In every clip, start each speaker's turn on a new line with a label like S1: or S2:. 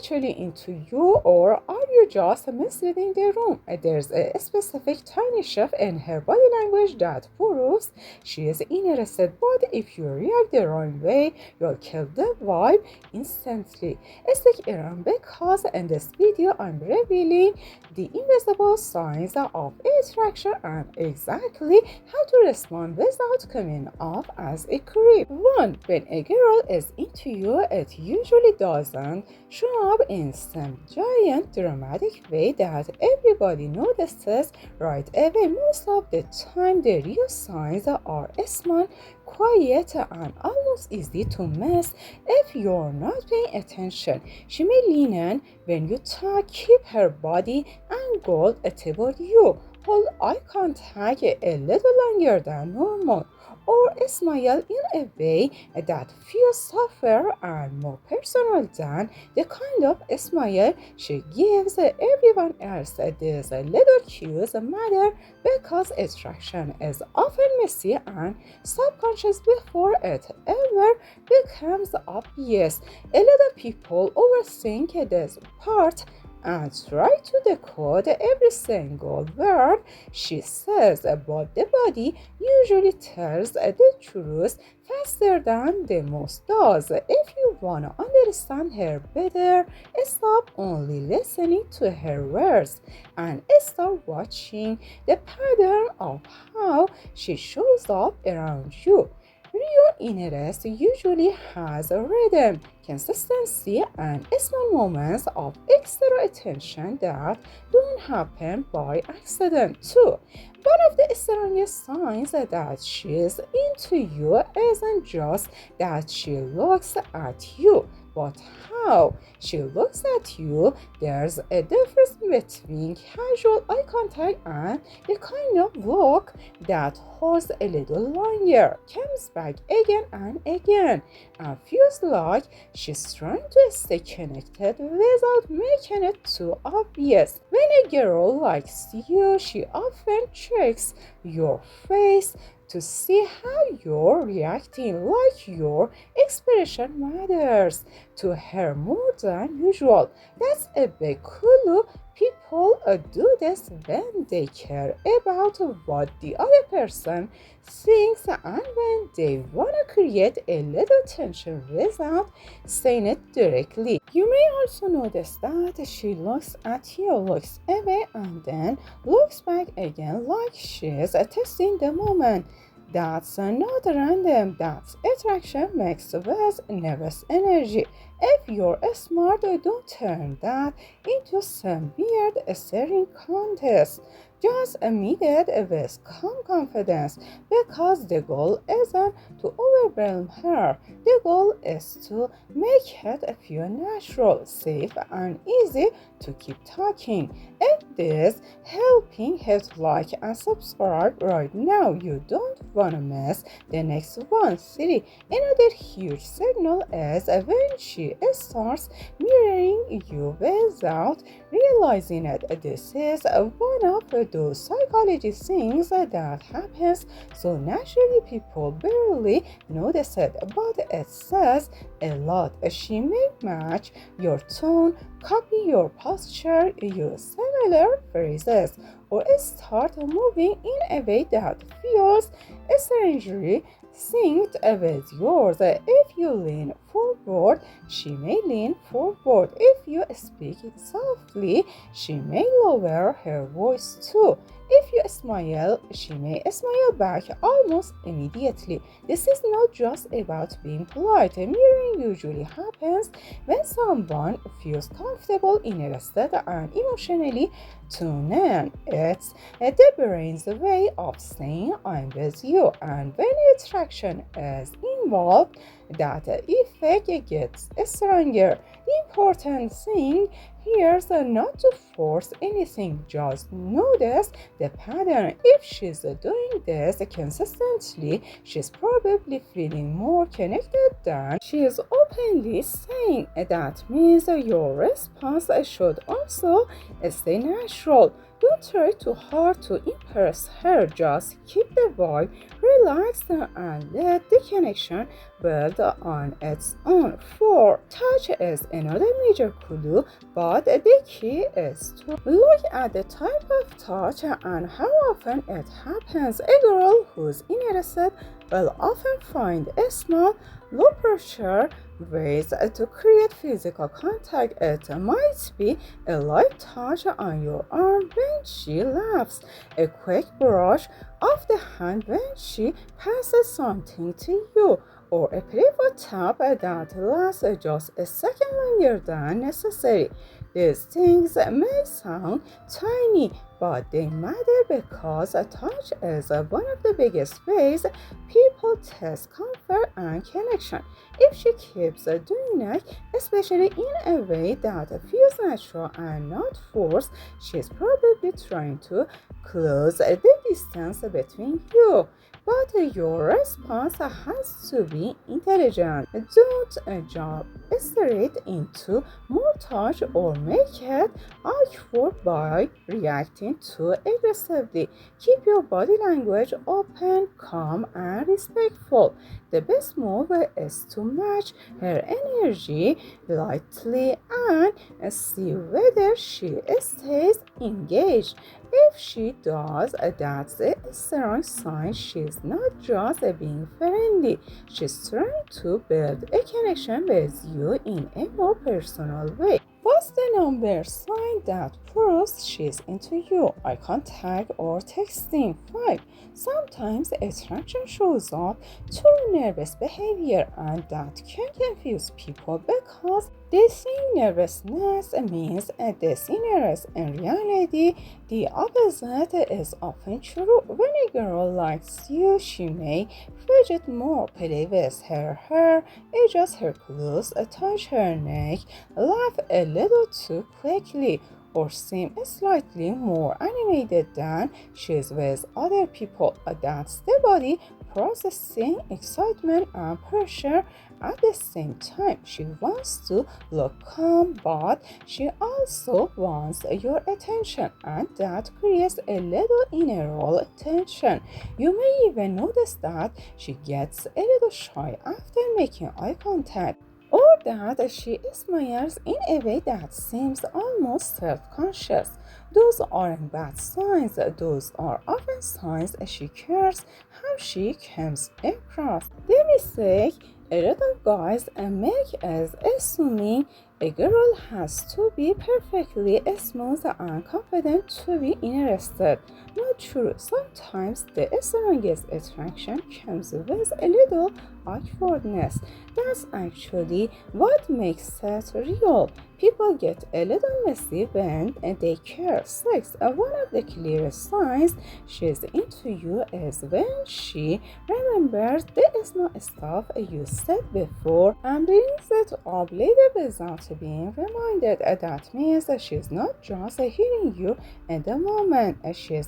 S1: actually into you, or are you just misreading the room? There's a specific tiny shift in her body language that proves she is interested, but if you react the wrong way, you'll kill the vibe instantly. Stick around because in this video I'm revealing the invisible signs of attraction and exactly how to respond without coming off as a creep. 1. When a girl is into you, it usually doesn't show up in some giant dramatic way that everybody notices right away. Most of the time, the real signs are small, quiet, and almost easy to miss if you're not paying attention. She may lean in when you talk, keep her body angled toward you, hold eye contact a little longer than normal, or smile in a way that feels softer and more personal than the kind of smile she gives everyone else. These little cues matter because attraction is often messy and subconscious before it ever becomes obvious. A lot of people overthink this part and try to decode every single word she says, but the body usually tells the truth faster than the most does. If you want to understand her better, stop only listening to her words and start watching the pattern of how she shows up around you. Real interest usually has a rhythm, consistency, and small moments of extra attention that don't happen by accident. 2. One of the strongest signs that she's into you isn't just that she looks at you, but how she looks at you. There's a difference between casual eye contact and the kind of look that holds a little longer, comes back again and again, and feels like she's trying to stay connected without making it too obvious. When a girl likes you, she often checks your face to see how you're reacting, like your expression matters to her more than usual. That's a big clue. People do this when they care about what the other person thinks and when they want to create a little tension without saying it directly. You may also notice that she looks at you, looks away, and then looks back again like she's testing the moment. That's not random, that's attraction mixed with nervous energy. If you're smart, don't turn that into some weird staring contest. Just meet it with calm confidence because the goal isn't to overwhelm her. The goal is to make it feel natural, safe, and easy to keep talking. If this helping, hit like and subscribe right now. You don't want to miss the next one. 3. Another huge signal is when she starts mirroring you without realizing it. This is one of those psychology things that happens so naturally people barely notice it, but it says a lot. She may match your tone, copy your posture, use similar phrases, or start moving in a way that feels strangely synced with yours. If you lean forward, she may lean forward. If you speak softly, she may lower her voice too. If you smile, she may smile back almost immediately. This is not just about being polite. Mirroring usually happens when someone feels comfortable, interested, and emotionally tuned in. It's the brain's way of saying I'm with you, and when attraction is involved, that effect gets stronger. The important thing here is not to force anything, just notice the pattern. If she's doing this consistently, she's probably feeling more connected than she is openly saying. That means your response should also stay natural. Don't try too hard to impress her, just keep the vibe relaxed and let the connection build on its own. 4. Touch is another major clue, but the key is to look at the type of touch and how often it happens. A girl who's interested will often find a small, low pressure ways to create physical contact. It might be a light touch on your arm when she laughs, a quick brush of the hand when she passes something to you, or a playful tap that lasts just a second longer than necessary. These things may sound tiny, but they matter because touch is one of the biggest ways people test comfort and connection. If she keeps doing it, especially in a way that feels natural and not forced, she's probably trying to close the distance between you. But your response has to be intelligent. Don't jump straight into more touch or make it awkward by reacting too aggressively. Keep your body language open, calm, and respectful. The best move is to match her energy lightly and see whether she stays engaged. If she does, that's a strong sign she's not just being friendly, she's trying to build a connection with you in a more personal way. What's the number sign that proves she's into you? Eye contact or texting? 5. Sometimes attraction shows up through nervous behavior, and that can confuse people because they think nervousness means a disinterest. In reality, the opposite is often true. When a girl likes you, she may fidget more, play with her hair, adjust her clothes, touch her neck, laugh a little too quickly, or seem slightly more animated than she is with other people. That's the body processing excitement and pressure at the same time. She wants to look calm, but she also wants your attention, and that creates a little inner tension. You may even notice that she gets a little shy after making eye contact, or that she smiles in a way that seems almost self-conscious. Those aren't bad signs, those are often signs she cares how she comes across. The mistake a lot of guys make is assuming a girl has to be perfectly smooth and confident to be interested. Not true. Sometimes the strongest attraction comes with a little awkwardness. That's actually what makes it real. People get a little messy when they care. 6. One of the clearest signs she's into you is when she remembers the small stuff you said before and brings it up later without being reminded. That means she's not just hearing you in the moment, she's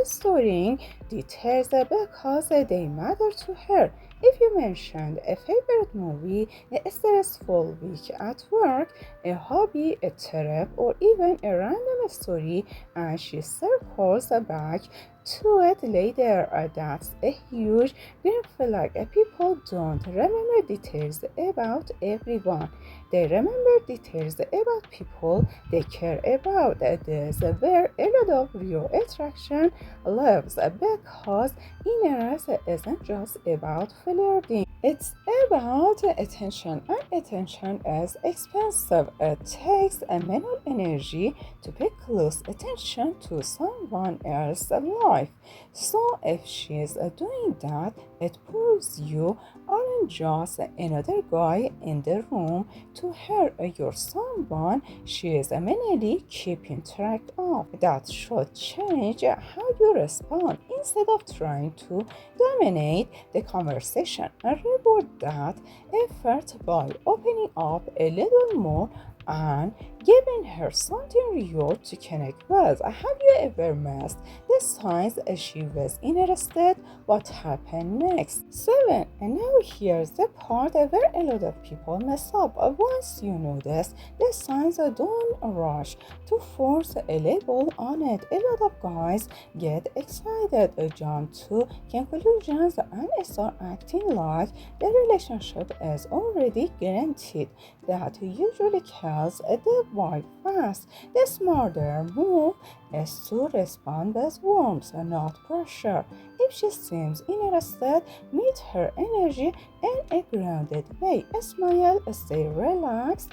S1: storing details because they matter to her. If you mentioned a favorite movie, a stressful week at work, a hobby, a trip, or even a random story, and she circles back to it later, that's a huge green flag. People don't remember details about everyone. They remember details about people they care about. This is where a lot of real attraction lives because interest isn't just about flirting. It's about attention, and attention is expensive. It takes a mental energy to pay close attention to someone else's life. So if she's doing that, it proves you aren't just another guy in the room. To her, you're someone she is mentally keeping track of. That should change how you respond. Instead of trying to dominate the conversation, and reward that effort by opening up a little more and giving her something real to connect with. Have you ever missed the signs she was interested? What happened next? 7. And now here's the part where a lot of people mess up. Once you notice the signs, don't rush to force a label on it. A lot of guys get excited, jump to conclusions, and start acting like the relationship is already guaranteed. That usually kills the vibe fast. The smarter move is to respond with warmth, not pressure. If she seems interested, meet her energy in a grounded way. Smile, stay relaxed,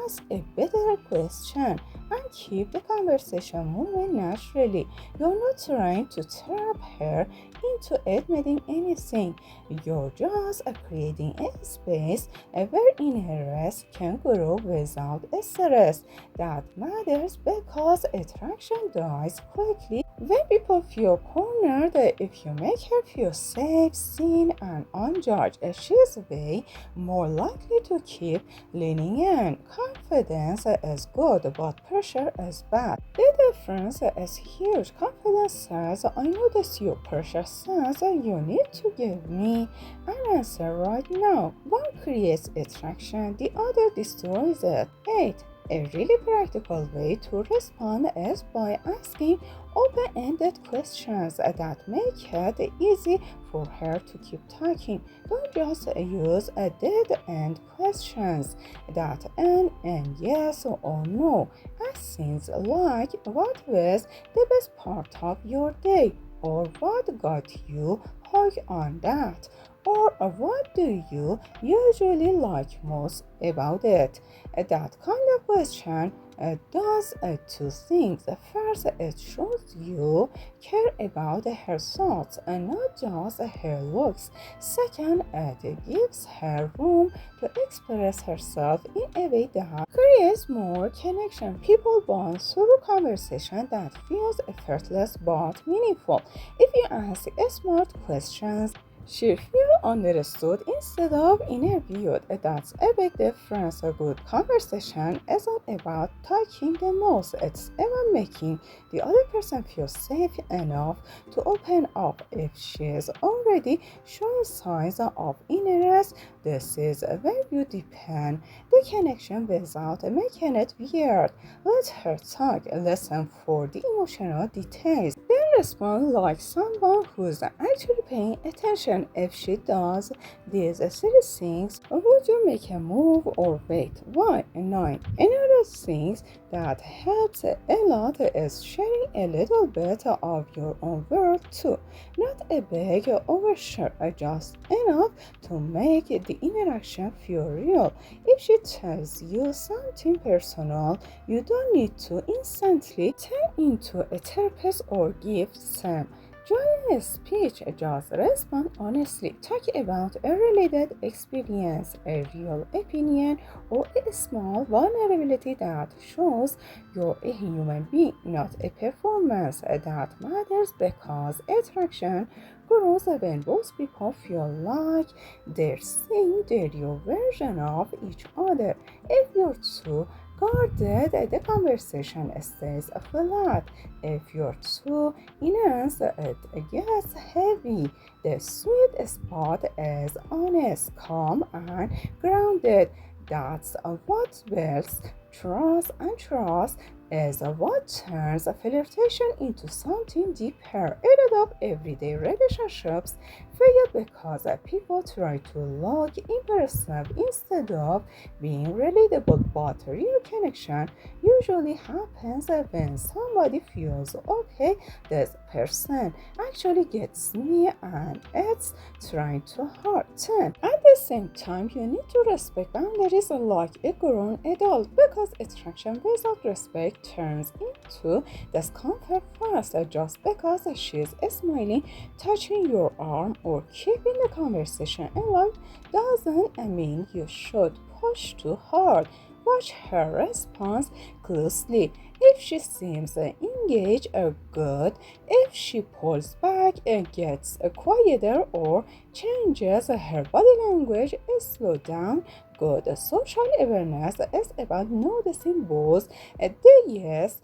S1: ask a better question, and keep the conversation moving naturally. You're not trying to trap her into admitting anything. You're just creating a space where interest can grow without stress. That matters because attraction dies quickly when people feel cornered. If you make her feel safe, seen, and unjudged, she's way more likely to keep leaning in. Confidence is good, but pressure is bad. The difference is huge. Confidence says, I notice you. Pressure says, you need to give me an answer right now. One creates attraction, the other destroys it. 8. A really practical way to respond is by asking open-ended questions that make it easy for her to keep talking. Don't just use dead-end questions that end in yes or no. Ask things like, what was the best part of your day? Or what got you hooked on that? Or what do you usually like most about it? That kind of question does two things. First, it shows you care about her thoughts and not just her looks. Second, it gives her room to express herself in a way that creates more connection. People bond through conversation that feels effortless but meaningful. If you ask smart questions, she feel understood instead of interviewed. That's a big difference. A good conversation isn't about talking the most. It's about making the other person feel safe enough to open up. If she is already showing signs of interest, this is where you deepen the connection without making it weird. Let her talk. Listen for the emotional details. Then respond like someone who's actually paying attention. If she does these three things, would you make a move or wait? Why? 9. Another thing that helps a lot is sharing a little bit of your own world too. Not a big overshare, just enough to make the interaction feel real. If she tells you something personal, you don't need to instantly turn into a therapist or give some during a speech. Just respond honestly. Talk about a related experience, a real opinion, or a small vulnerability that shows you're a human being, not a performance. That matters because attraction grows when both people feel like they're seeing the real version of each other. If you're too guarded, the conversation stays flat. If you're too intense, it gets heavy. The sweet spot is honest, calm, and grounded. That's what builds trust, and trust is what turns a flirtation into something deeper. A lot of everyday relationships fail because people try to look impressive instead of being relatable, but real connection usually happens when somebody feels, okay, this person actually gets me and it's trying too hard. 10. At the same time, you need to respect boundaries like a grown adult because attraction without respect turns into discomfort fast. Just because she's smiling, touching your arm, or keeping the conversation alive doesn't mean you should push too hard. Watch her response closely. If she seems engaged or good, if she pulls back and gets quieter or changes her body language, slow down. good social awareness is about noticing both the yes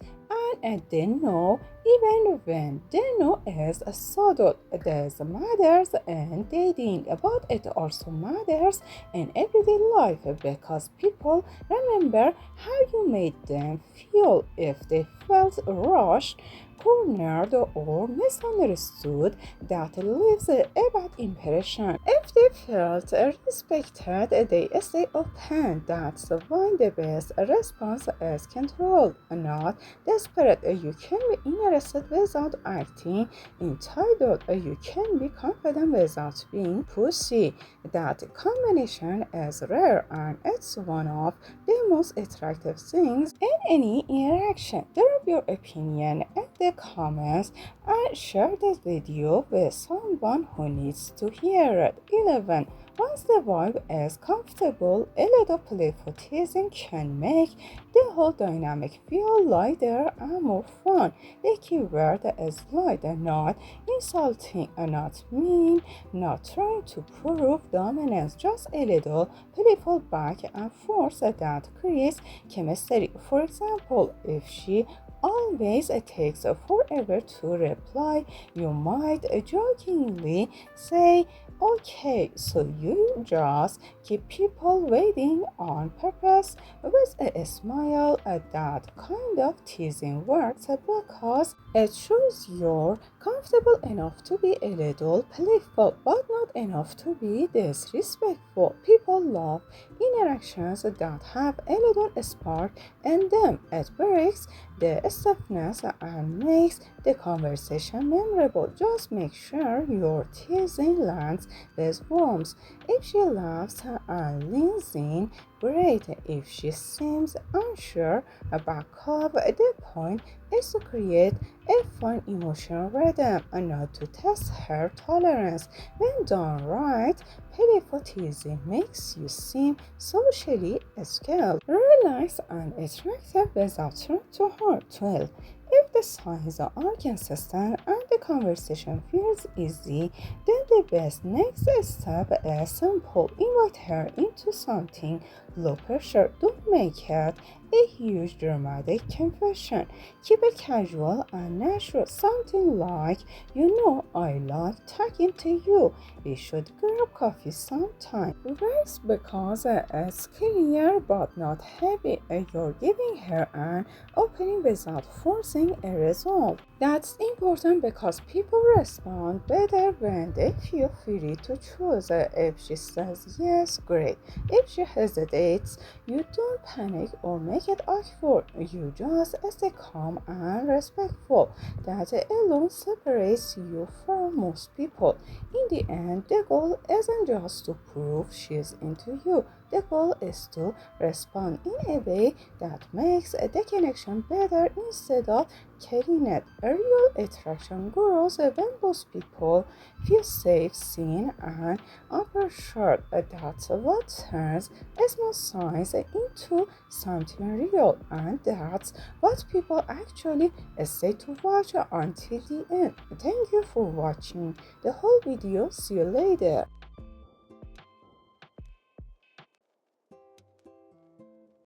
S1: and the no, even when the no is subtle. This matters in dating, but it also matters in everyday life because people remember how you made them feel. If they felt rushed, cornered, or misunderstood, that leaves a bad impression. If they felt respected, they stay open. That's why the best response is control, not desperate. You can be interested without acting entitled. You can be confident without being pushy. That combination is rare and it's one of the most attractive things in any interaction. Drop your opinion in the comments and share this video with someone who needs to hear it. 11. Once the vibe is comfortable, a little playful teasing can make the whole dynamic feel lighter and more fun. The key word is light, not insulting, not mean, not trying to prove dominance, just a little playful back and forth that creates chemistry. For example, if she always takes forever to reply, you might jokingly say, "Okay, so you just keep people waiting on purpose," with a smile. That kind of teasing works because it shows you're comfortable enough to be a little playful, but not enough to be disrespectful. People love interactions that have a little spark in them. It breaks the stiffness and makes the conversation memorable. Just make sure your teasing lands with warmth. If she laughs and leans in, great. If she seems unsure, back up. The point is to create a fun emotional rhythm and not to test her tolerance. When done right, playful teasing makes you seem socially skilled, relaxed, and attractive without trying too hard. 12. If the signs are consistent and the conversation feels easy, then the best next step is simple. Invite her into something low pressure. Don't make it a huge dramatic confession. Keep it casual and natural. Something like, I like talking to you. We should grab coffee sometime. Works because it's clear but not heavy. You're giving her an opening without forcing a result. That's important because people respond better when they feel free to choose. If she says yes, great. If she hesitates, you don't panic or make it awkward. You just stay calm and respectful. That alone separates you from most people. In the end, the goal isn't just to prove she's into you. The goal is to respond in a way that makes the connection better instead of killing it. A real attraction grows when both people feel safe, seen, and reassured. That's what turns small signs into something real, and that's what people actually stay to watch until the end. Thank you for watching the whole video. See you later.